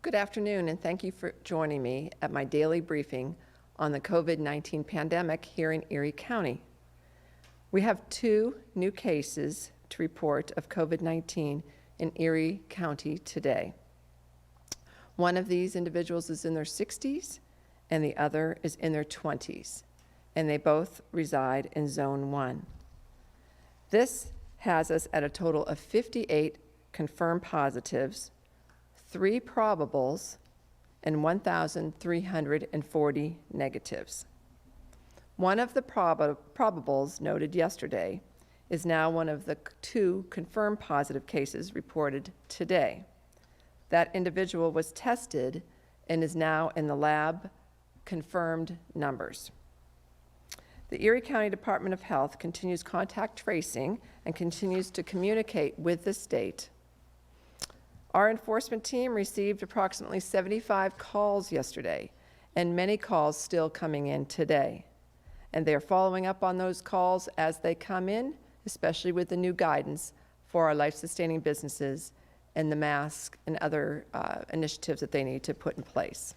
Good afternoon, and thank you for joining me at my daily briefing on the COVID-19 pandemic here in Erie County. We have 2 new cases to report of COVID-19 in Erie County today. One of these individuals is in their 60s, and the other is in their 20s, and they both reside in Zone 1. This has us at a total of 58 confirmed positives, 3 probables, and 1,340 negatives. One of the probables noted yesterday is now one of the 2 confirmed positive cases reported today. That individual was tested and is now in the lab confirmed numbers. The Erie County Department of Health continues contact tracing and continues to communicate with the state. Our enforcement team received approximately 75 calls yesterday, and many calls still coming in today. And they're following up on those calls as they come in, especially with the new guidance for our life-sustaining businesses and the mask and other initiatives that they need to put in place.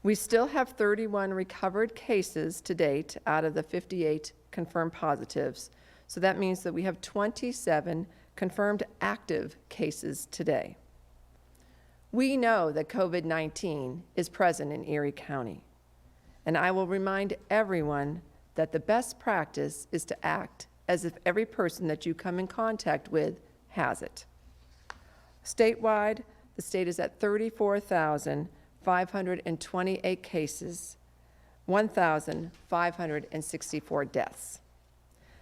We still have 31 recovered cases to date out of the 58 confirmed positives. So that means that we have 27 confirmed active cases today. We know that COVID-19 is present in Erie County, and I will remind everyone that the best practice is to act as if every person that you come in contact with has it. Statewide, the state is at 34,528 cases, 1,564 deaths.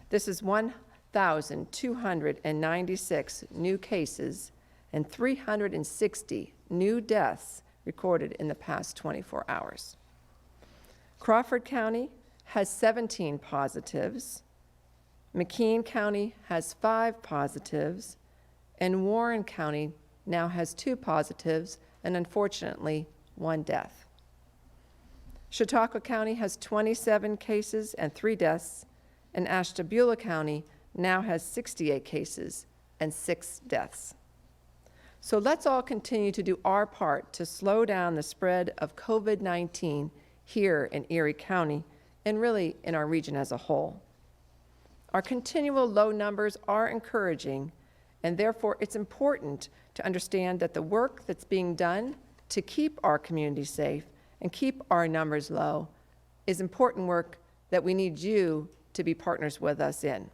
This is 1,296 new cases and 360 new deaths recorded in the past 24 hours. Crawford County has 17 positives, McKean County has 5 positives, and Warren County now has 2 positives and unfortunately 1 death. Chautauqua County has 27 cases and 3 deaths, and Ashtabula County now has 68 cases and 6 deaths. So let's all continue to do our part to slow down the spread of COVID-19 here in Erie County and really in our region as a whole. Our continual low numbers are encouraging, and therefore it's important to understand that the work that's being done to keep our community safe and keep our numbers low is important work that we need you to be partners with us in.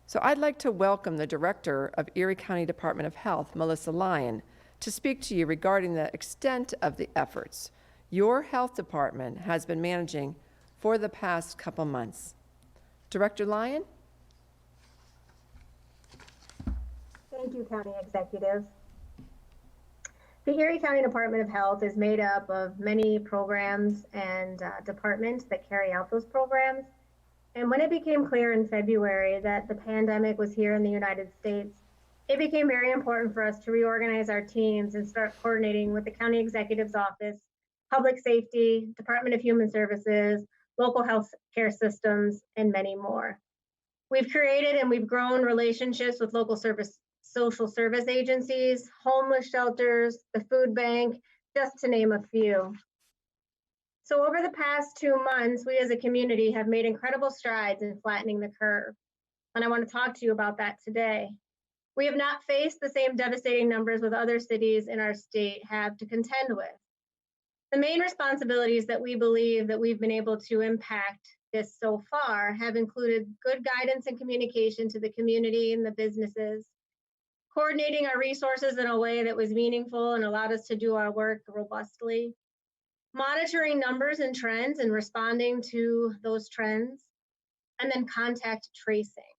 So I'd like to welcome the Director of Erie County Department of Health, Melissa Lyon, to speak to you regarding the extent of the efforts your health department has been managing for the past couple months. Director Lyon? Thank you, County Executive. The Erie County Department of Health is made up of many programs and departments that carry out those programs. And when it became clear in February that the pandemic was here in the United States, it became very important for us to reorganize our teams and start coordinating with the County Executive's Office, Public Safety, Department of Human Services, local health care systems, and many more. We've created and we've grown relationships with local social service agencies, homeless shelters, the food bank, just to name a few. So over the past 2 months, we as a community have made incredible strides in flattening the curve. And I want to talk to you about that today. We have not faced the same devastating numbers with other cities in our state have to contend with. The main responsibilities that we believe that we've been able to impact this so far have included good guidance and communication to the community and the businesses, coordinating our resources in a way that was meaningful and allowed us to do our work robustly, monitoring numbers and trends and responding to those trends, and then contact tracing.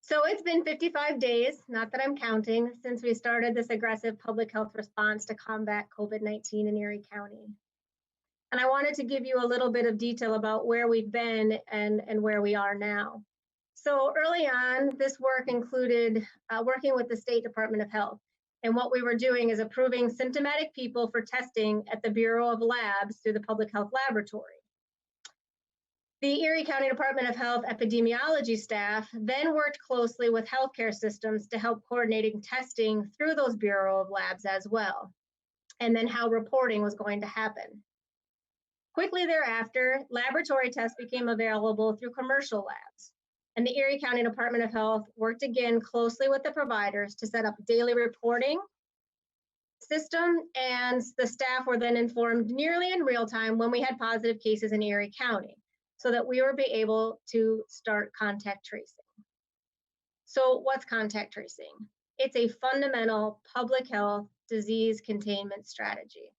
So it's been 55 days, not that I'm counting, since we started this aggressive public health response to combat COVID-19 in Erie County. And I wanted to give you a little bit of detail about where we've been and where we are now. So early on, this work included working with the State Department of Health. And what we were doing is approving symptomatic people for testing at the Bureau of Labs through the Public Health Laboratory. The Erie County Department of Health epidemiology staff then worked closely with healthcare systems to help coordinating testing through those Bureau of Labs as well, and then how reporting was going to happen. Quickly thereafter, laboratory tests became available through commercial labs, and the Erie County Department of Health worked again closely with the providers to set up daily reporting system, and the staff were then informed nearly in real time when we had positive cases in Erie County, so that we were able to start contact tracing. So what's contact tracing? It's a fundamental public health disease containment strategy.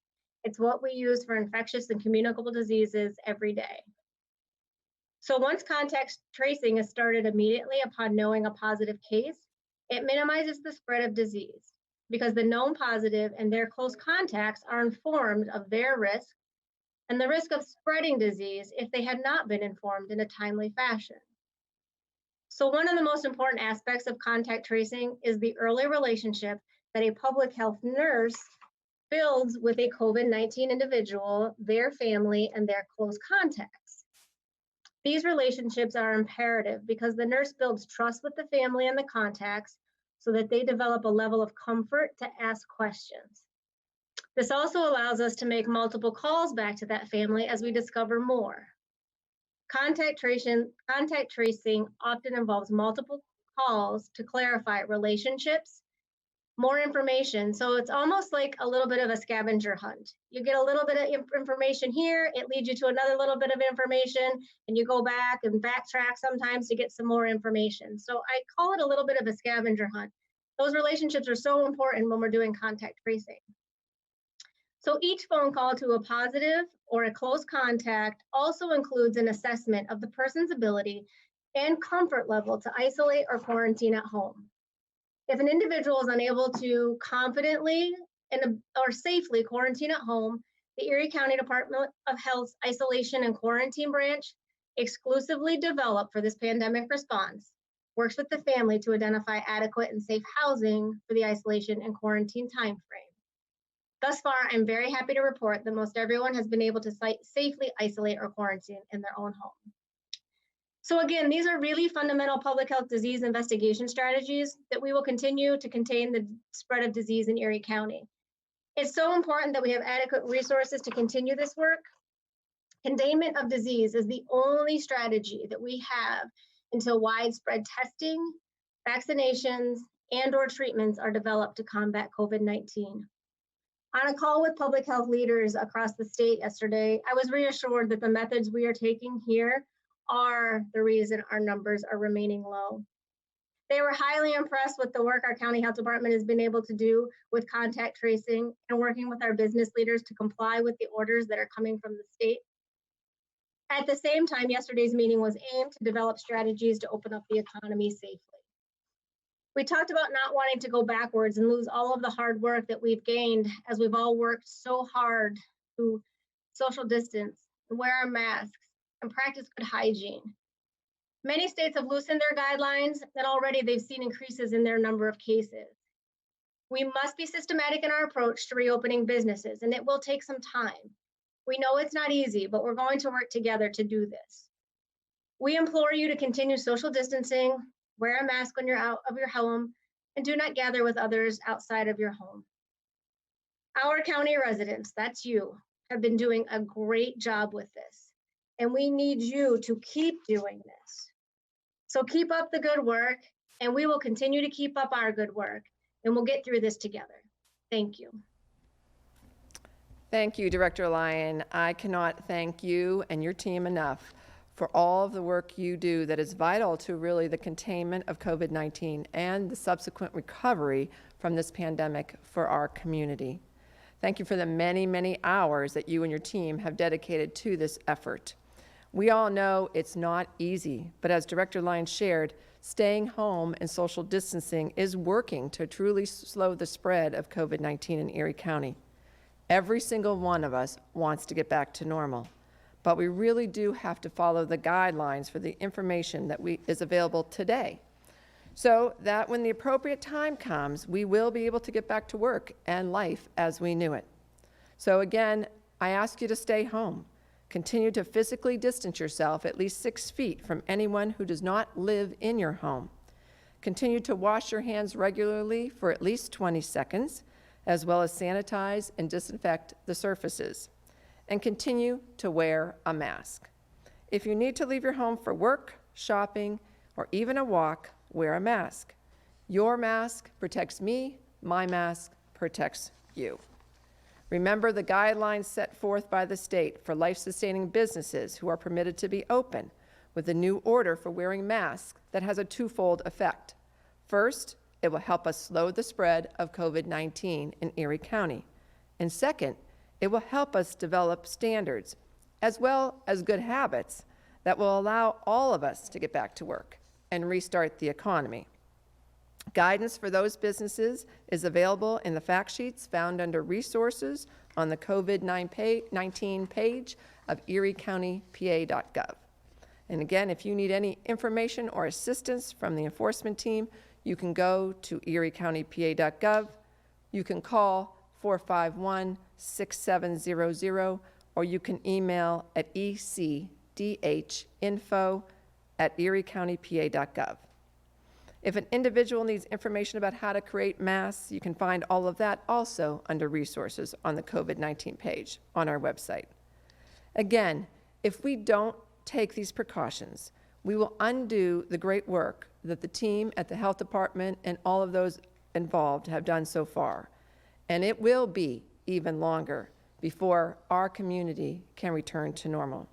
It's what we use for infectious and communicable diseases every day. So once contact tracing is started immediately upon knowing a positive case, it minimizes the spread of disease because the known positive and their close contacts are informed of their risk and the risk of spreading disease if they had not been informed in a timely fashion. So one of the most important aspects of contact tracing is the early relationship that a public health nurse builds with a COVID-19 individual, their family, and their close contacts. These relationships are imperative because the nurse builds trust with the family and the contacts so that they develop a level of comfort to ask questions. This also allows us to make multiple calls back to that family as we discover more. Contact tracing often involves multiple calls to clarify relationships, more information. So it's almost like a little bit of a scavenger hunt. You get a little bit of information here, it leads you to another little bit of information, and you go back and backtrack sometimes to get some more information. So I call it a little bit of a scavenger hunt. Those relationships are so important when we're doing contact tracing. So each phone call to a positive or a close contact also includes an assessment of the person's ability and comfort level to isolate or quarantine at home. If an individual is unable to confidently or safely quarantine at home, the Erie County Department of Health's Isolation and Quarantine Branch, exclusively developed for this pandemic response, works with the family to identify adequate and safe housing for the isolation and quarantine timeframe. Thus far, I'm very happy to report that most everyone has been able to safely isolate or quarantine in their own home. So again, these are really fundamental public health disease investigation strategies that we will continue to contain the spread of disease in Erie County. It's so important that we have adequate resources to continue this work. Containment of disease is the only strategy that we have until widespread testing, vaccinations, and/or treatments are developed to combat COVID-19. On a call with public health leaders across the state yesterday, I was reassured that the methods we are taking here are the reason our numbers are remaining low. They were highly impressed with the work our county health department has been able to do with contact tracing and working with our business leaders to comply with the orders that are coming from the state. At the same time, yesterday's meeting was aimed to develop strategies to open up the economy safely. We talked about not wanting to go backwards and lose all of the hard work that we've gained as we've all worked so hard to social distance and wear our masks and practice good hygiene. Many states have loosened their guidelines, and already they've seen increases in their number of cases. We must be systematic in our approach to reopening businesses, and it will take some time. We know it's not easy, but we're going to work together to do this. We implore you to continue social distancing, wear a mask when you're out of your home, and do not gather with others outside of your home. Our county residents, that's you, have been doing a great job with this, and we need you to keep doing this. So keep up the good work, and we will continue to keep up our good work, and we'll get through this together. Thank you. Thank you, Director Lyon. I cannot thank you and your team enough for all of the work you do that is vital to really the containment of COVID-19 and the subsequent recovery from this pandemic for our community. Thank you for the many, many hours that you and your team have dedicated to this effort. We all know it's not easy, but as Director Lyon shared, staying home and social distancing is working to truly slow the spread of COVID-19 in Erie County. Every single one of us wants to get back to normal, but we really do have to follow the guidelines for the information that is available today, so that when the appropriate time comes, we will be able to get back to work and life as we knew it. So again, I ask you to stay home. Continue to physically distance yourself at least 6 feet from anyone who does not live in your home. Continue to wash your hands regularly for at least 20 seconds, as well as sanitize and disinfect the surfaces. And continue to wear a mask. If you need to leave your home for work, shopping, or even a walk, wear a mask. Your mask protects me, my mask protects you. Remember the guidelines set forth by the state for life-sustaining businesses who are permitted to be open, with a new order for wearing masks that has a twofold effect. First, it will help us slow the spread of COVID-19 in Erie County. And second, it will help us develop standards as well as good habits that will allow all of us to get back to work and restart the economy. Guidance for those businesses is available in the fact sheets found under Resources on the COVID-19 page of eriecountypa.gov. And again, if you need any information or assistance from the enforcement team, you can go to eriecountypa.gov. You can call 451-6700, or you can email at ecdhinfo@eriecountypa.gov. If an individual needs information about how to create masks, you can find all of that also under Resources on the COVID-19 page on our website. Again, if we don't take these precautions, we will undo the great work that the team at the health department and all of those involved have done so far. And it will be even longer before our community can return to normal.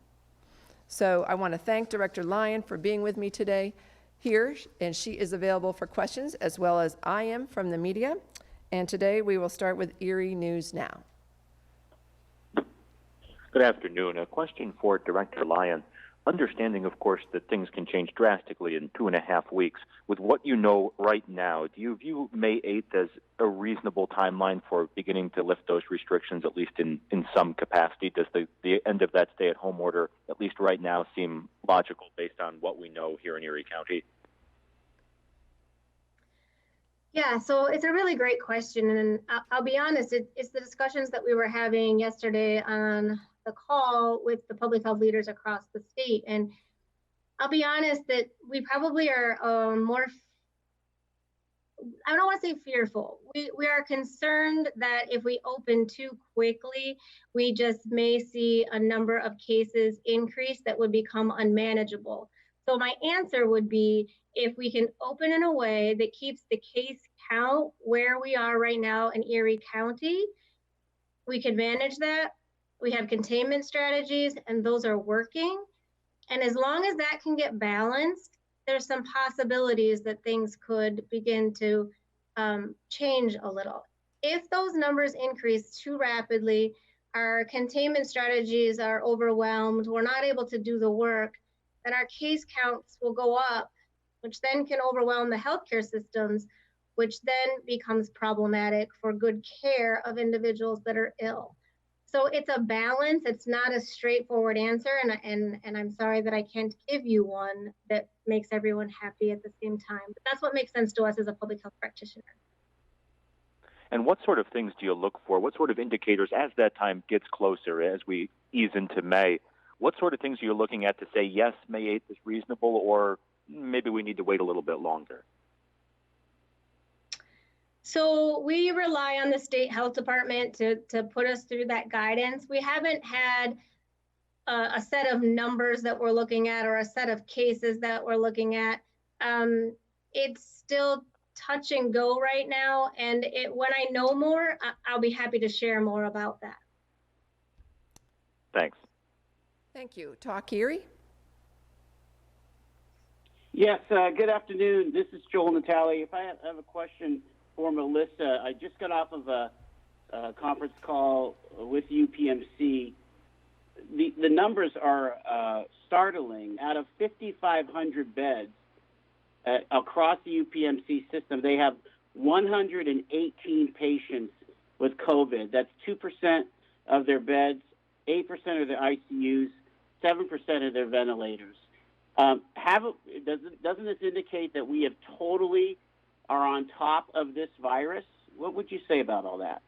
So I want to thank Director Lyon for being with me today here, and she is available for questions as well as I am from the media. And today we will start with Erie News Now. Good afternoon. A question for Director Lyon. Understanding, of course, that things can change drastically in 2.5 weeks, with what you know right now, do you view May 8th as a reasonable timeline for beginning to lift those restrictions, at least in some capacity? Does the end of that stay-at-home order, at least right now, seem logical based on what we know here in Erie County? Yeah, so it's a really great question. And I'll be honest, it's the discussions that we were having yesterday on the call with the public health leaders across the state. And I'll be honest that we probably are more, I don't want to say fearful. We are concerned that if we open too quickly, we just may see a number of cases increase that would become unmanageable. So my answer would be, if we can open in a way that keeps the case count where we are right now in Erie County, we can manage that. We have containment strategies, and those are working. And as long as that can get balanced, there's some possibilities that things could begin to change a little. If those numbers increase too rapidly, our containment strategies are overwhelmed, we're not able to do the work, then our case counts will go up, which then can overwhelm the healthcare systems, which then becomes problematic for good care of individuals that are ill. So it's a balance. It's not a straightforward answer, and I'm sorry that I can't give you one that makes everyone happy at the same time. But that's what makes sense to us as a public health practitioner. And what sort of things do you look for? What sort of indicators, as that time gets closer, as we ease into May, what sort of things are you looking at to say, yes, May 8th is reasonable, or maybe we need to wait a little bit longer? So we rely on the state health department to put us through that guidance. We haven't had a set of numbers that we're looking at or a set of cases that we're looking at. It's still touch and go right now. And when I know more, I'll be happy to share more about that. Thanks. Thank you. Talk Erie. Yes, good afternoon. This is Joel Natale. If I have a question for Melissa, I just got off of a conference call with UPMC. The numbers are startling. Out of 5,500 beds across the UPMC system, they have 118 patients with COVID. That's 2% of their beds, 8% of their ICUs, 7% of their ventilators. Doesn't this indicate that we have totally are on top of this virus? What would you say about all that?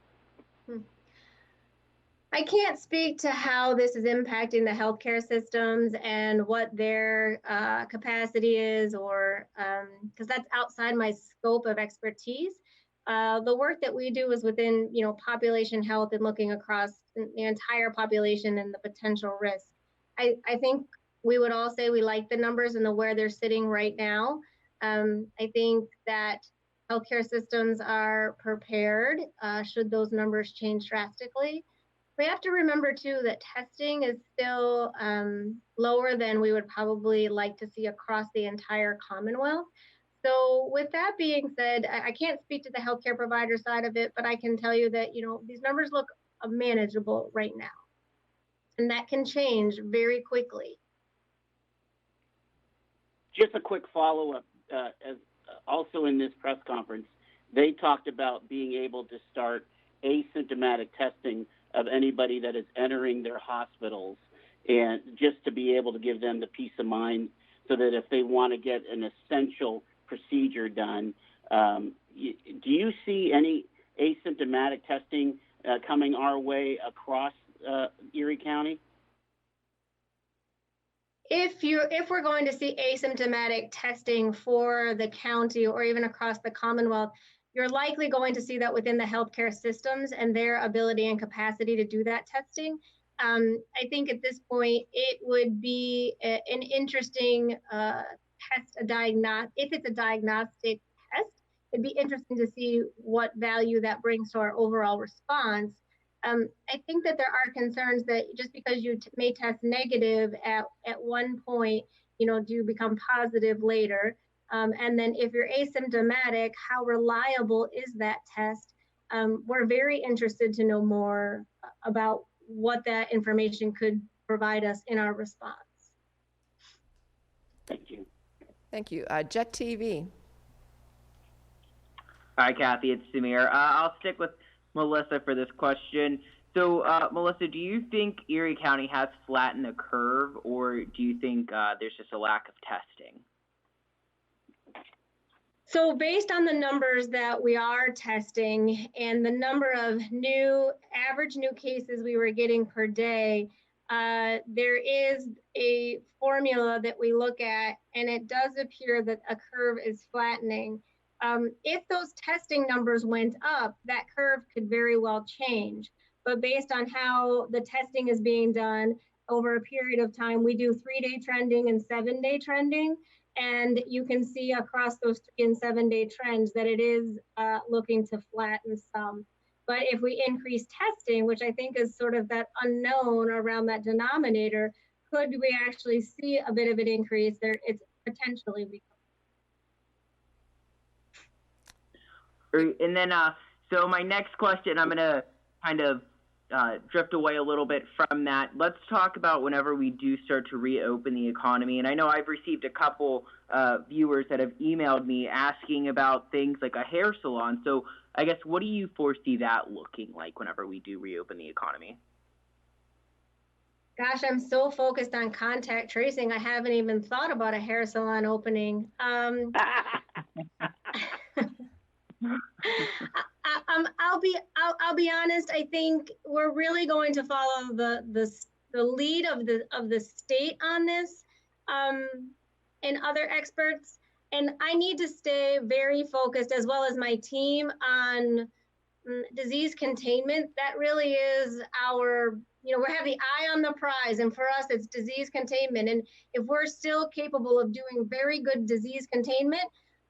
I can't speak to how this is impacting the healthcare systems and what their capacity is, or because that's outside my scope of expertise. The work that we do is within, population health and looking across the entire population and the potential risk. I think we would all say we like the numbers and where they're sitting right now. I think that healthcare systems are prepared should those numbers change drastically. We have to remember too that testing is still lower than we would probably like to see across the entire Commonwealth. So with that being said, I can't speak to the healthcare provider side of it, but I can tell you that, these numbers look manageable right now. And that can change very quickly. Just a quick follow-up. As also in this press conference, they talked about being able to start asymptomatic testing of anybody that is entering their hospitals, and just to be able to give them the peace of mind so that if they want to get an essential procedure done, do you see any asymptomatic testing coming our way across Erie County? If we're going to see asymptomatic testing for the county or even across the Commonwealth, you're likely going to see that within the healthcare systems and their ability and capacity to do that testing. I think at this point, it would be an interesting test, if it's a diagnostic test, it'd be interesting to see what value that brings to our overall response. I think that there are concerns that just because you may test negative at one point, do you become positive later? And then if you're asymptomatic, how reliable is that test? We're very interested to know more about what that information could provide us in our response. Thank you. Thank you. Jet TV. Hi, Kathy. It's Samir. I'll stick with Melissa for this question. So, Melissa, do you think Erie County has flattened the curve, or do you think there's just a lack of testing? So based on the numbers that we are testing and the number of average new cases we were getting per day, there is a formula that we look at, and it does appear that a curve is flattening. If those testing numbers went up, that curve could very well change. But based on how the testing is being done over a period of time, we do 3-day trending and 7-day trending. And you can see across those 3 and 7-day trends that it is looking to flatten some. But if we increase testing, which I think is sort of that unknown around that denominator, could we actually see a bit of an increase there? It's potentially we could. And then, so my next question, I'm going to kind of drift away a little bit from that. Let's talk about whenever we do start to reopen the economy. And I know I've received a couple viewers that have emailed me asking about things like a hair salon. So I guess, what do you foresee that looking like whenever we do reopen the economy? Gosh, I'm so focused on contact tracing. I haven't even thought about a hair salon opening. I'll be honest. I think we're really going to follow the lead of the state on this, and other experts. And I need to stay very focused, as well as my team, on disease containment. That really is our, we have the eye on the prize, and for us, it's disease containment. And if we're still capable of doing very good disease containment,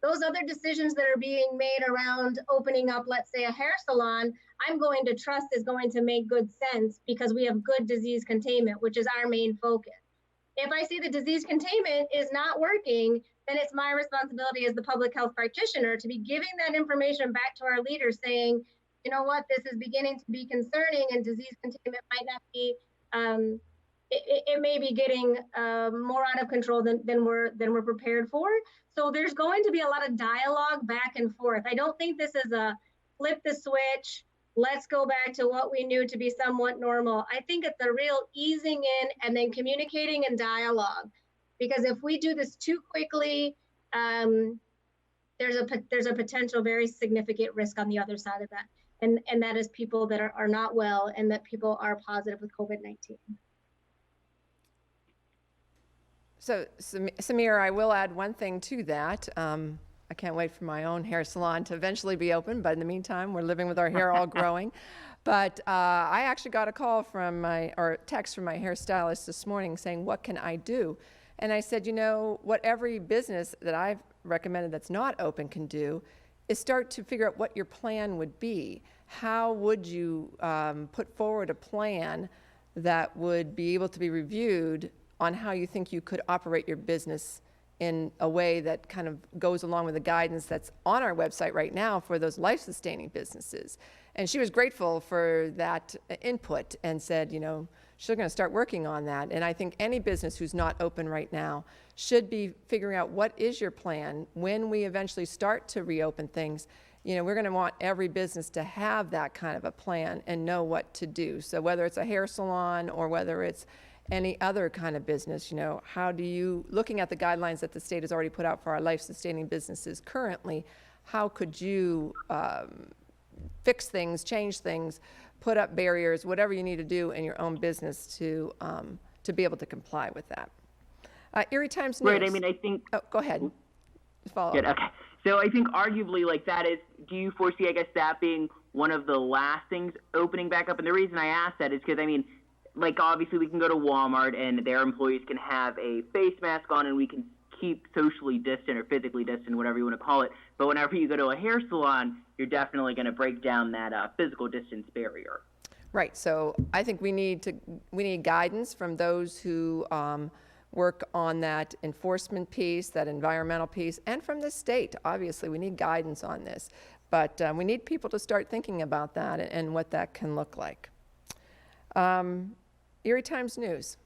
those other decisions that are being made around opening up, let's say, a hair salon, I'm going to trust is going to make good sense because we have good disease containment, which is our main focus. If I see the disease containment is not working, then it's my responsibility as the public health practitioner to be giving that information back to our leaders saying, you know what, this is beginning to be concerning and disease containment might not be, it may be getting more out of control than we're prepared for. So there's going to be a lot of dialogue back and forth. I don't think this is a flip the switch, let's go back to what we knew to be somewhat normal. I think it's a real easing in and then communicating and dialogue. Because if we do this too quickly, there's a potential very significant risk on the other side of that. and that is people that are not well and that people are positive with COVID-19. So, Samir, I will add one thing to that. I can't wait for my own hair salon to eventually be open, but in the meantime, we're living with our hair all growing. But I actually got a call or text from my hairstylist this morning saying, what can I do? And I said, you know, what every business that I've recommended that's not open can do is start to figure out what your plan would be. How would you put forward a plan that would be able to be reviewed on how you think you could operate your business in a way that kind of goes along with the guidance that's on our website right now for those life-sustaining businesses. And she was grateful for that input and said, you know, she's going to start working on that. And I think any business who's not open right now should be figuring out what is your plan when we eventually start to reopen things. You know, we're going to want every business to have that kind of a plan and know what to do. So whether it's a hair salon or whether it's any other kind of business, you know, how do you, looking at the guidelines that the state has already put out for our life-sustaining businesses currently, how could you fix things, change things, put up barriers, whatever you need to do in your own business to be able to comply with that. Erie Times News. Right, I mean, I think... Oh, go ahead. Follow Good, up. okay. So I think arguably, like, that is, do you foresee, I guess, that being one of the last things opening back up? And the reason I ask that is because, I mean, like, obviously we can go to Walmart and their employees can have a face mask on and we can keep socially distant or physically distant, whatever you want to call it. But whenever you go to a hair salon, you're definitely going to break down that physical distance barrier. Right. So I think we need guidance from those who work on that enforcement piece, that environmental piece, and from the state. Obviously, we need guidance on this. But we need people to start thinking about that and what that can look like. Erie Times News.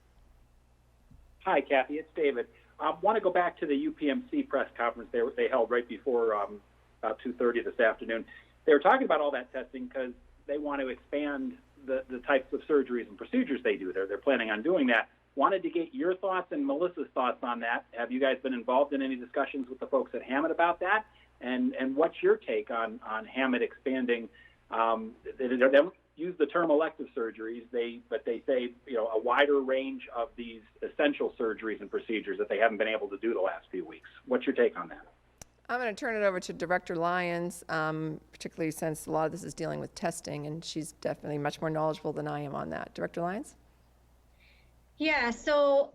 Hi, Kathy. It's David. I want to go back to the UPMC press conference they held right before about 2:30 this afternoon. They were talking about all that testing because they want to expand the types of surgeries and procedures they do. They're planning on doing that. Wanted to get your thoughts and Melissa's thoughts on that. Have you guys been involved in any discussions with the folks at Hammett about that? And what's your take on Hammett expanding? They don't use the term elective surgeries, but they say, you know, a wider range of these essential surgeries and procedures that they haven't been able to do the last few weeks. What's your take on that? I'm going to turn it over to Director Lyons, particularly since a lot of this is dealing with testing, and she's definitely much more knowledgeable than I am on that. Director Lyons? Yeah, so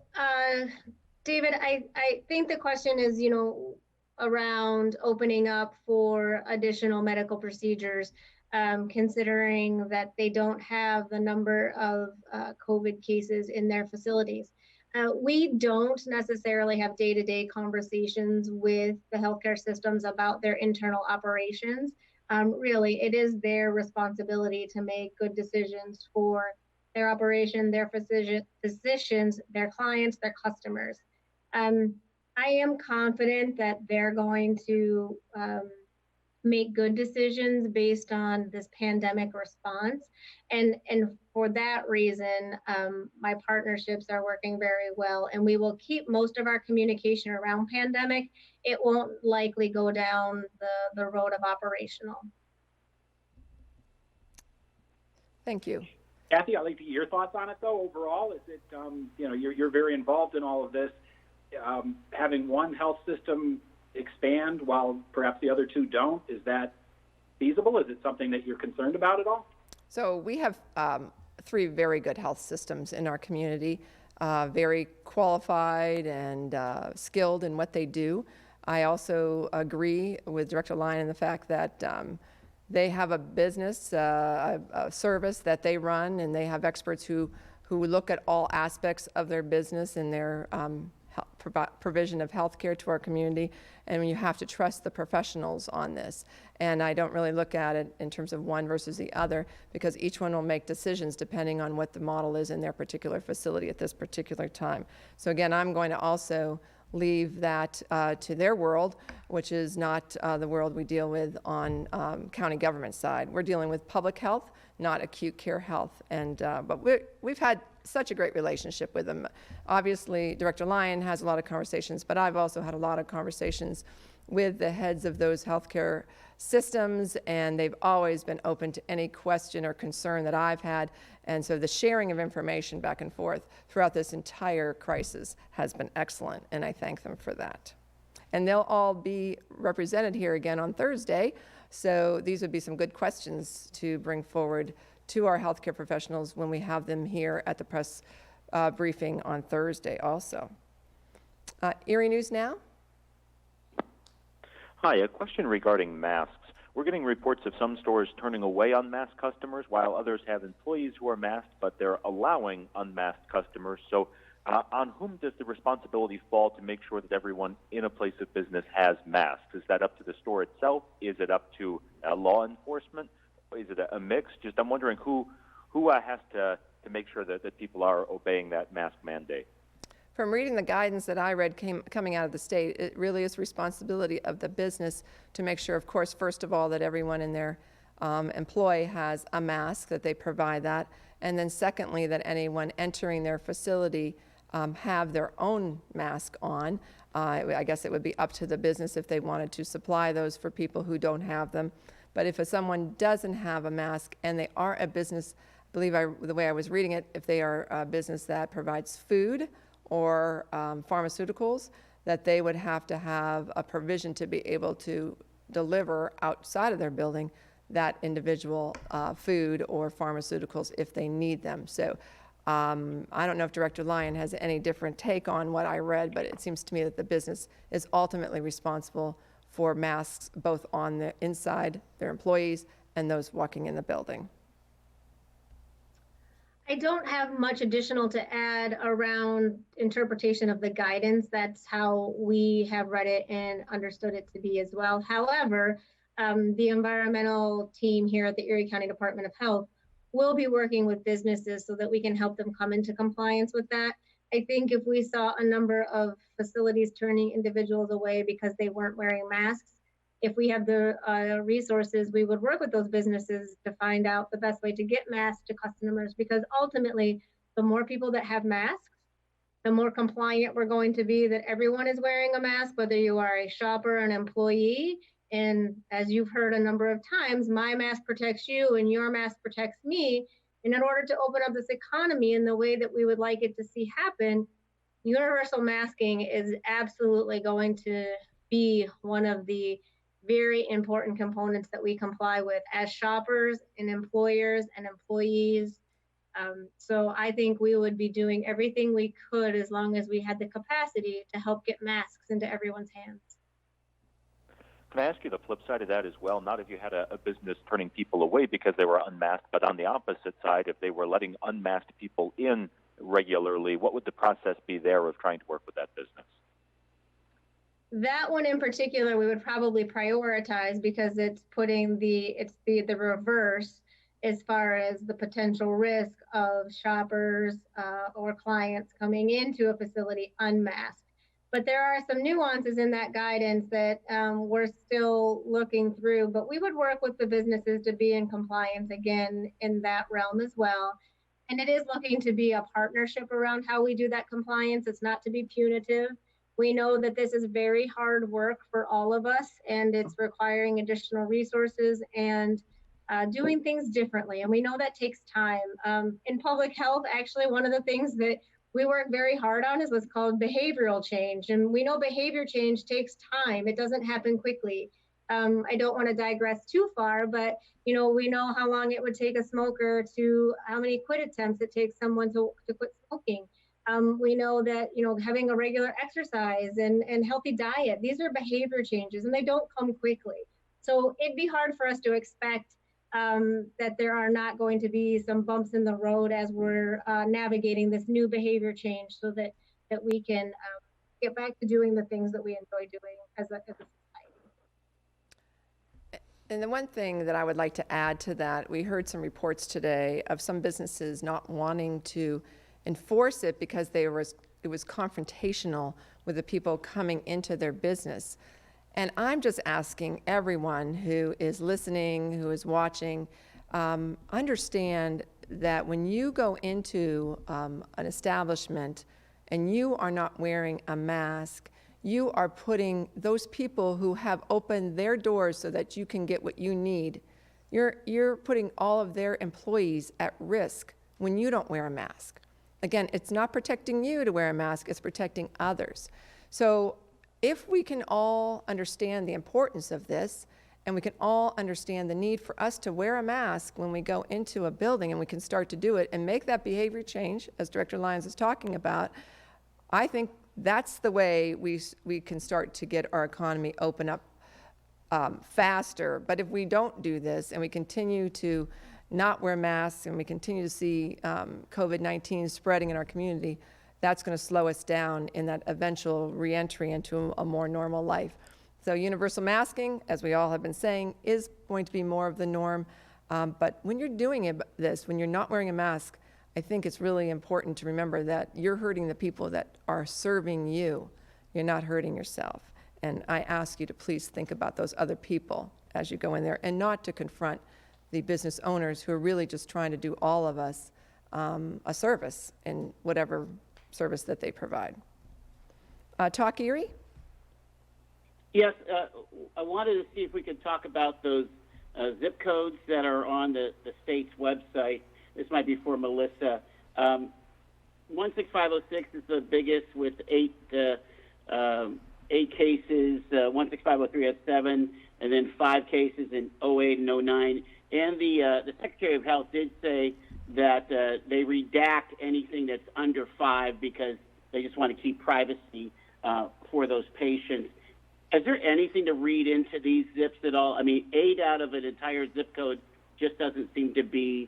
David, I think the question is, you know, around opening up for additional medical procedures, considering that they don't have the number of COVID cases in their facilities. We don't necessarily have day-to-day conversations with the healthcare systems about their internal operations. Really, it is their responsibility to make good decisions for their operation, their physicians, their clients, their customers. I am confident that they're going to make good decisions based on this pandemic response. And for that reason, my partnerships are working very well, and we will keep most of our communication around pandemic. It won't likely go down the road of operational. Thank you. Kathy, I'd like to get your thoughts on it, though. Overall, is it, you know, you're very involved in all of this. Having one health system expand while perhaps the other two don't, is that feasible? Is it something that you're concerned about at all? So we have 3 very good health systems in our community, very qualified and skilled in what they do. I also agree with Director Lyon in the fact that they have a business, a service that they run, and they have experts who look at all aspects of their business and their provision of health care to our community, and you have to trust the professionals on this. And I don't really look at it in terms of one versus the other, because each one will make decisions depending on what the model is in their particular facility at this particular time. So again, I'm going to also leave that to their world, which is not the world we deal with on county government side. We're dealing with public health, not acute care health. And but we've had such a great relationship with them. Obviously, Director Lyon has a lot of conversations, but I've also had a lot of conversations with the heads of those healthcare systems, and they've always been open to any question or concern that I've had. And so the sharing of information back and forth throughout this entire crisis has been excellent, and I thank them for that. And they'll all be represented here again on Thursday, so these would be some good questions to bring forward to our healthcare professionals when we have them here at the press briefing on Thursday also. Erie News Now? Hi, a question regarding masks. We're getting reports of some stores turning away unmasked customers while others have employees who are masked, but they're allowing unmasked customers. So on whom does the responsibility fall to make sure that everyone in a place of business has masks? Is that up to the store itself? Is it up to law enforcement? Is it a mix? Just I'm wondering who has to make sure that people are obeying that mask mandate. From reading the guidance that I read coming out of the state, it really is responsibility of the business to make sure, of course, first of all, that everyone in their employ has a mask, that they provide that, and then secondly, that anyone entering their facility have their own mask on. I guess it would be up to the business if they wanted to supply those for people who don't have them. But if someone doesn't have a mask and they are a business, I believe the way I was reading it, if they are a business that provides food or pharmaceuticals, that they would have to have a provision to be able to deliver outside of their building that individual food or pharmaceuticals if they need them. So I don't know if Director Lyon has any different take on what I read, but it seems to me that the business is ultimately responsible for masks both on the inside, their employees, and those walking in the building. I don't have much additional to add around interpretation of the guidance. That's how we have read it and understood it to be as well. However, the environmental team here at the Erie County Department of Health will be working with businesses so that we can help them come into compliance with that. I think if we saw a number of facilities turning individuals away because they weren't wearing masks, if we have the resources, we would work with those businesses to find out the best way to get masks to customers, because ultimately, the more people that have masks, the more compliant we're going to be that everyone is wearing a mask, whether you are a shopper, an employee. And as you've heard a number of times, my mask protects you and your mask protects me. And in order to open up this economy in the way that we would like it to see happen, universal masking is absolutely going to be one of the very important components that we comply with as shoppers and employers and employees. So I think we would be doing everything we could as long as we had the capacity to help get masks into everyone's hands. Can I ask you the flip side of that as well? Not if you had a business turning people away because they were unmasked, but on the opposite side, if they were letting unmasked people in regularly, what would the process be there of trying to work with that business? That one in particular, we would probably prioritize because it's putting the reverse as far as the potential risk of shoppers or clients coming into a facility unmasked. But there are some nuances in that guidance that we're still looking through, but we would work with the businesses to be in compliance again in that realm as well. And it is looking to be a partnership around how we do that compliance. It's not to be punitive. We know that this is very hard work for all of us, and it's requiring additional resources and doing things differently. And we know that takes time. In public health, actually, one of the things that we work very hard on is what's called behavioral change. And we know behavior change takes time. It doesn't happen quickly. I don't want to digress too far, but we know how long it would take a smoker to how many quit attempts it takes someone to quit smoking. We know that, having a regular exercise and healthy diet, these are behavior changes and they don't come quickly. So it'd be hard for us to expect that there are not going to be some bumps in the road as we're navigating this new behavior change so that we can get back to doing the things that we enjoy doing as a society. And the one thing that I would like to add to that, we heard some reports today of some businesses not wanting to enforce it because it was confrontational with the people coming into their business. And I'm just asking everyone who is listening, who is watching, understand that when you go into an establishment and you are not wearing a mask, you are putting those people who have opened their doors so that you can get what you need, you're putting all of their employees at risk when you don't wear a mask. Again, it's not protecting you to wear a mask, it's protecting others. So if we can all understand the importance of this, and we can all understand the need for us to wear a mask when we go into a building, and we can start to do it and make that behavior change, as Director Lyons is talking about, I think that's the way we can start to get our economy open up faster. But if we don't do this and we continue to not wear masks and we continue to see COVID-19 spreading in our community, that's going to slow us down in that eventual reentry into a more normal life. So universal masking, as we all have been saying, is going to be more of the norm. But when you're doing this, when you're not wearing a mask, I think it's really important to remember that you're hurting the people that are serving you. You're not hurting yourself. And I ask you to please think about those other people as you go in there, and not to confront the business owners who are really just trying to do all of us a service in whatever service that they provide. Talk Erie? Yes, I wanted to see if we could talk about those zip codes that are on the state's website. This might be for Melissa. 16506 is the biggest with eight cases. 16503 has 7, and then 5 cases in 08 and 09. And the Secretary of Health did say that they redact anything that's under 5 because they just want to keep privacy for those patients. Is there anything to read into these zips at all? I mean, 8 out of an entire zip code just doesn't seem to be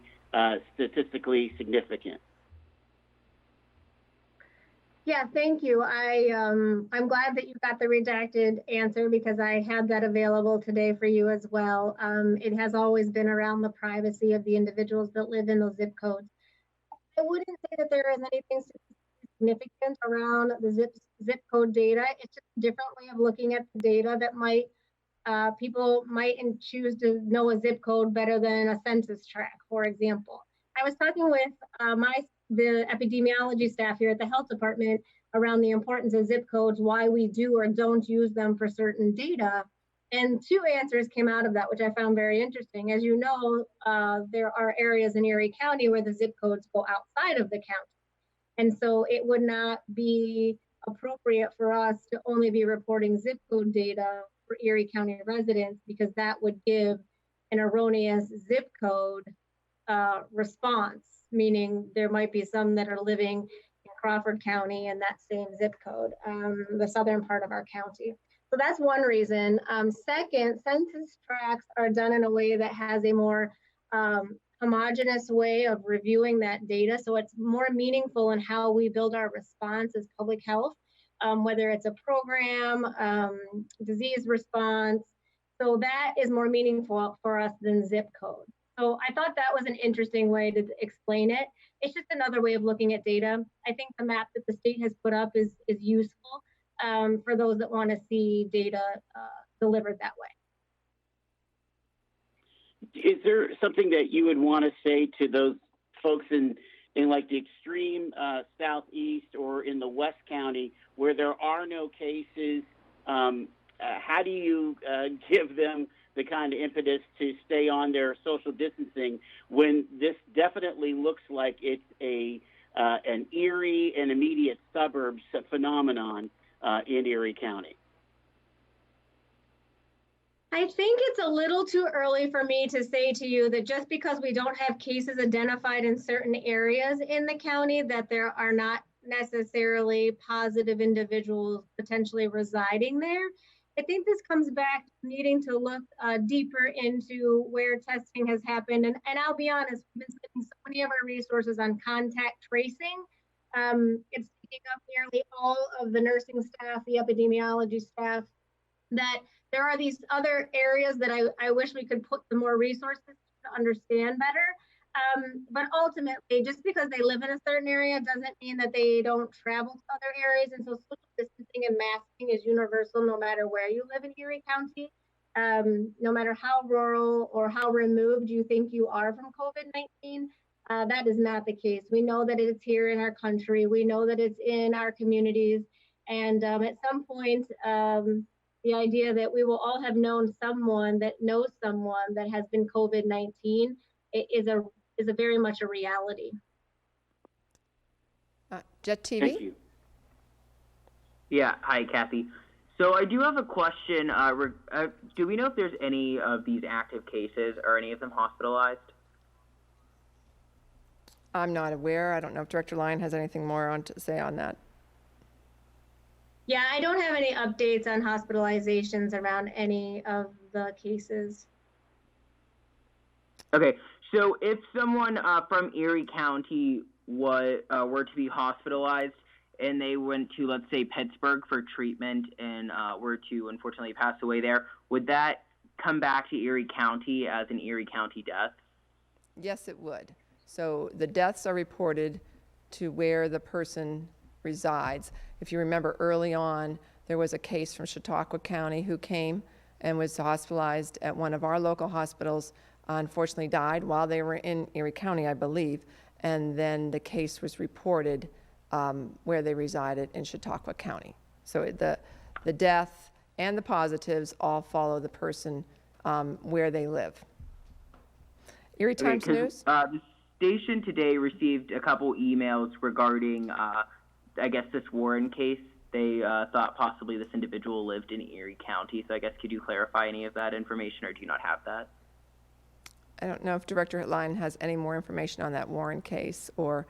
statistically significant. Yeah, thank you. I'm glad that you got the redacted answer because I had that available today for you as well. It has always been around the privacy of the individuals that live in those zip codes. I wouldn't say that there is anything significant around the zip code data. It's just a different way of looking at the data that people might choose to know a zip code better than a census tract, for example. I was talking with the epidemiology staff here at the health department around the importance of zip codes, why we do or don't use them for certain data. And 2 answers came out of that, which I found very interesting. As you know, there are areas in Erie County where the zip codes go outside of the county. And so it would not be appropriate for us to only be reporting zip code data for Erie County residents, because that would give an erroneous zip code response, meaning there might be some that are living in Crawford County in that same zip code, the southern part of our county. So that's one reason. Second, census tracts are done in a way that has a more homogeneous way of reviewing that data. So it's more meaningful in how we build our response as public health, whether it's a program, disease response. So that is more meaningful for us than zip code. So I thought that was an interesting way to explain it. It's just another way of looking at data. I think the map that the state has put up is useful for those that want to see data delivered that way. Is there something that you would want to say to those folks in like the extreme southeast or in the West County where there are no cases? How do you give them the kind of impetus to stay on their social distancing when this definitely looks like it's an Erie and immediate suburbs phenomenon in Erie County? I think it's a little too early for me to say to you that just because we don't have cases identified in certain areas in the county, that there are not necessarily positive individuals potentially residing there. I think this comes back to needing to look deeper into where testing has happened. And I'll be honest, we've been spending so many of our resources on contact tracing. It's taking up nearly all of the nursing staff, the epidemiology staff, that there are these other areas that I wish we could put some more resources to understand better. But ultimately, just because they live in a certain area doesn't mean that they don't travel to other areas. And so social distancing and masking is universal no matter where you live in Erie County, no matter how rural or how removed you think you are from COVID-19. That is not the case. We know that it's here in our country. We know that it's in our communities. And at some point, the idea that we will all have known someone that knows someone that has been COVID-19 is a very much a reality. Jet TV? Thank you. Yeah, hi, Kathy. So I do have a question. Do we know if there's any of these active cases? Are any of them hospitalized? I'm not aware. I don't know if Director Lyon has anything more to say on that. Yeah, I don't have any updates on hospitalizations around any of the cases. Okay, so if someone from Erie County were to be hospitalized and they went to, let's say, Pittsburgh for treatment and were to unfortunately pass away there, would that come back to Erie County as an Erie County death? Yes, it would. So the deaths are reported to where the person resides. If you remember early on, there was a case from Chautauqua County who came and was hospitalized at one of our local hospitals, unfortunately died while they were in Erie County, I believe, and then the case was reported where they resided in Chautauqua County. So the death and the positives all follow the person where they live. Erie Times News? The station today received a couple emails regarding, I guess, this Warren case. They thought possibly this individual lived in Erie County. So I guess could you clarify any of that information, or do you not have that? I don't know if Director Lyon has any more information on that Warren case or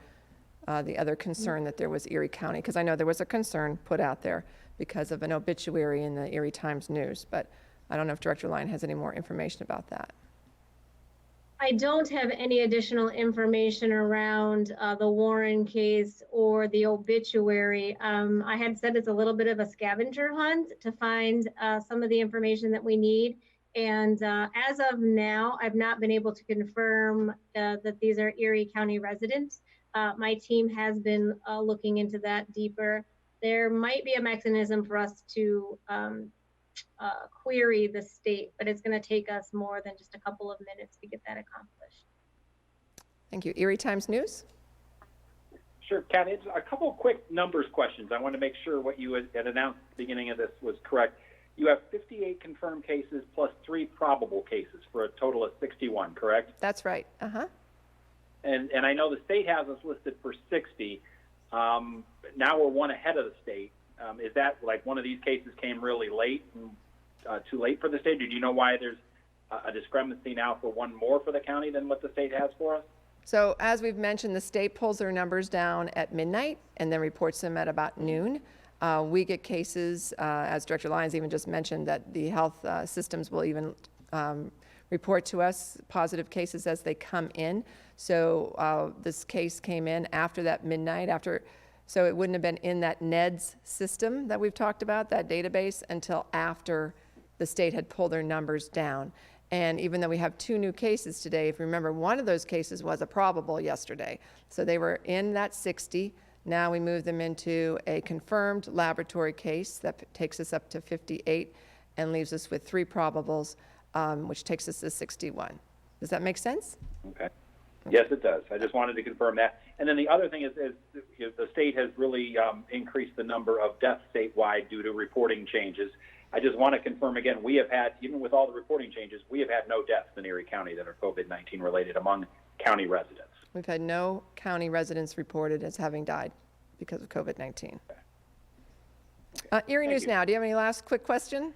the other concern that there was Erie County, because I know there was a concern put out there because of an obituary in the Erie Times News, but I don't know if Director Lyon has any more information about that. I don't have any additional information around the Warren case or the obituary. I had said it's a little bit of a scavenger hunt to find some of the information that we need. And as of now, I've not been able to confirm that these are Erie County residents. My team has been looking into that deeper. There might be a mechanism for us to query the state, but it's going to take us more than just a couple of minutes to get that accomplished. Thank you. Erie Times News? Sure, Kathy, it's a couple of quick numbers questions. I want to make sure what you had announced at the beginning of this was correct. You have 58 confirmed cases plus 3 probable cases for a total of 61, correct? That's right. Uh-huh. And I know the state has us listed for 60. Now we're one ahead of the state. Is that like one of these cases came really late and too late for the state? Do you know why there's a discrepancy now for one more for the county than what the state has for us? So as we've mentioned, the state pulls their numbers down at midnight and then reports them at about noon. We get cases, as Director Lyons even just mentioned, that the health systems will even report to us positive cases as they come in. So this case came in after that midnight, so it wouldn't have been in that NEDS system that we've talked about, that database, until after the state had pulled their numbers down. And even though we have 2 new cases today, if you remember, one of those cases was a probable yesterday. So they were in that 60. Now we move them into a confirmed laboratory case that takes us up to 58 and leaves us with 3 probables, which takes us to 61. Does that make sense? Okay. Yes, it does. I just wanted to confirm that. And then the other thing is the state has really increased the number of deaths statewide due to reporting changes. I just want to confirm again, we have had, even with all the reporting changes, we have had no deaths in Erie County that are COVID-19 related among county residents. We've had no county residents reported as having died because of COVID-19. Erie News Now, do you have any last quick question?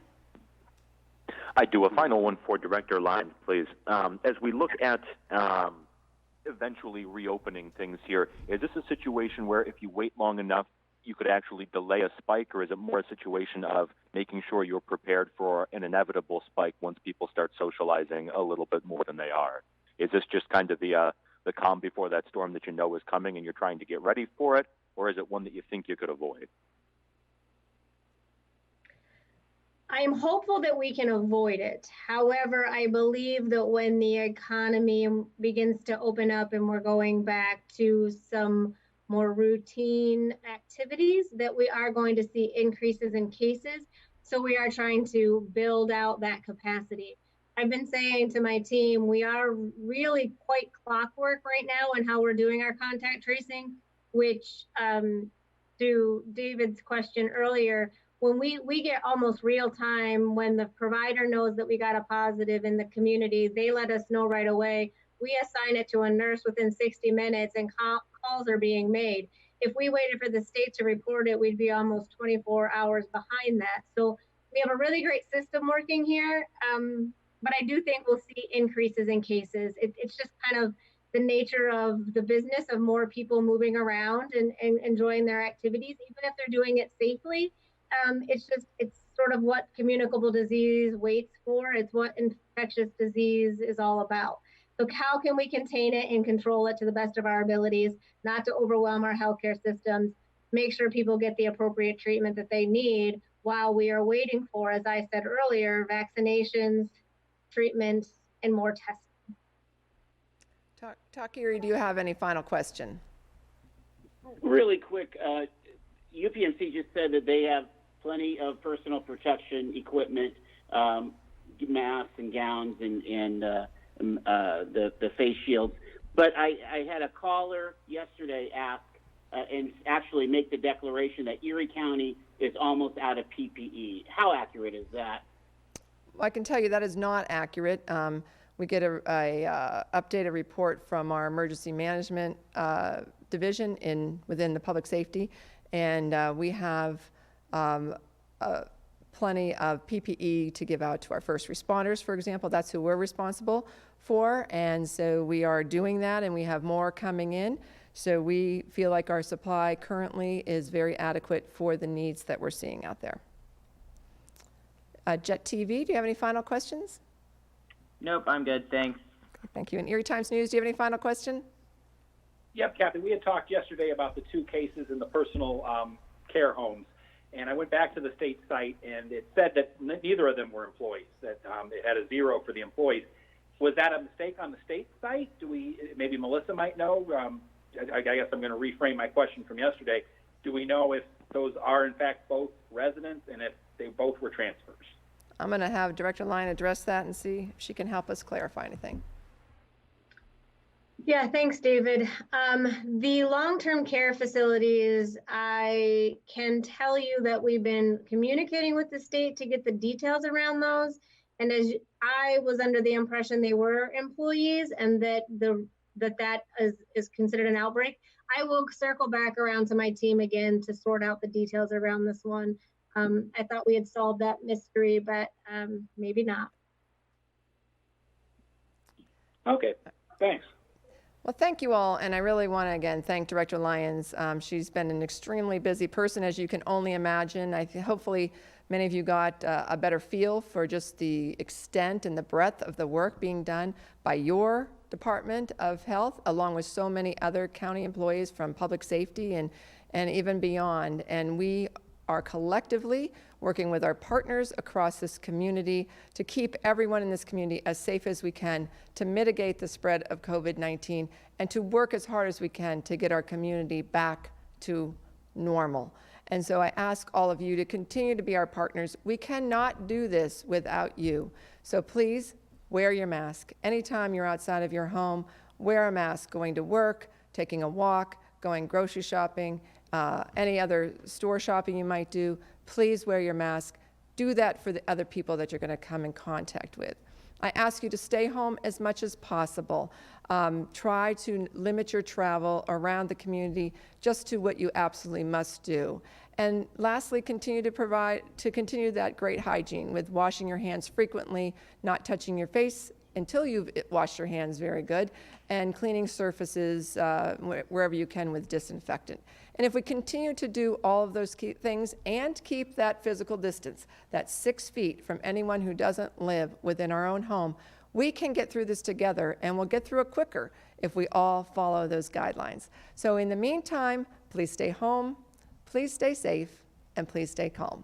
I do. A final one for Director Lyons, please. As we look at eventually reopening things here, is this a situation where if you wait long enough, you could actually delay a spike, or is it more a situation of making sure you're prepared for an inevitable spike once people start socializing a little bit more than they are? Is this just kind of the calm before that storm that you know is coming and you're trying to get ready for it, or is it one that you think you could avoid? I'm hopeful that we can avoid it. However, I believe that when the economy begins to open up and we're going back to some more routine activities, that we are going to see increases in cases. So we are trying to build out that capacity. I've been saying to my team, we are really quite clockwork right now in how we're doing our contact tracing, which to David's question earlier, when we get almost real time, when the provider knows that we got a positive in the community, they let us know right away. We assign it to a nurse within 60 minutes and calls are being made. If we waited for the state to report it, we'd be almost 24 hours behind that. So we have a really great system working here. But I do think we'll see increases in cases. It's just kind of the nature of the business of more people moving around and enjoying their activities, even if they're doing it safely. It's sort of what communicable disease waits for. It's what infectious disease is all about. So how can we contain it and control it to the best of our abilities, not to overwhelm our healthcare systems, make sure people get the appropriate treatment that they need while we are waiting for, as I said earlier, vaccinations, treatment, and more testing. Erie, do you have any final question? Really quick, UPMC just said that they have plenty of personal protection equipment, masks and gowns and the face shields. But I had a caller yesterday ask and actually make the declaration that Erie County is almost out of PPE. How accurate is that? I can tell you that is not accurate. We get a updated report from our emergency management division within the public safety, and we have plenty of PPE to give out to our first responders, for example. That's who we're responsible for, and so we are doing that, and we have more coming in. So we feel like our supply currently is very adequate for the needs that we're seeing out there. Jet TV, do you have any final questions? Nope, I'm good, thanks. Okay, thank you. And Erie Times News, do you have any final question? Yep, Kathy, we had talked yesterday about the 2 cases in the personal care homes, and I went back to the state site, and it said that neither of them were employees, that it had a 0 for the employees. Was that a mistake on the state site? Maybe Melissa might know? I guess I'm going to reframe my question from yesterday. Do we know if those are, in fact, both residents and if they both were transfers? I'm going to have Director Lyon address that and see if she can help us clarify anything. Yeah, thanks, David. The long-term care facilities, I can tell you that we've been communicating with the state to get the details around those. And as I was under the impression they were employees and that that is considered an outbreak, I will circle back around to my team again to sort out the details around this one. I thought we had solved that mystery, but maybe not. Okay, thanks. Well, thank you all, and I really want to again thank Director Lyons. She's been an extremely busy person, as you can only imagine. Hopefully many of you got a better feel for just the extent and the breadth of the work being done by your Department of Health, along with so many other county employees from public safety and even beyond. And we are collectively working with our partners across this community to keep everyone in this community as safe as we can, to mitigate the spread of COVID-19, and to work as hard as we can to get our community back to normal. And so I ask all of you to continue to be our partners. We cannot do this without you. So please wear your mask. Anytime you're outside of your home, wear a mask going to work, taking a walk, going grocery shopping, any other store shopping you might do. Please wear your mask. Do that for the other people that you're going to come in contact with. I ask you to stay home as much as possible. Try to limit your travel around the community just to what you absolutely must do. And lastly, continue that great hygiene with washing your hands frequently, not touching your face until you've washed your hands very good, and cleaning surfaces wherever you can with disinfectant. And if we continue to do all of those things and keep that physical distance, that 6 feet from anyone who doesn't live within our own home, we can get through this together, and we'll get through it quicker if we all follow those guidelines. So in the meantime, please stay home, please stay safe, and please stay calm.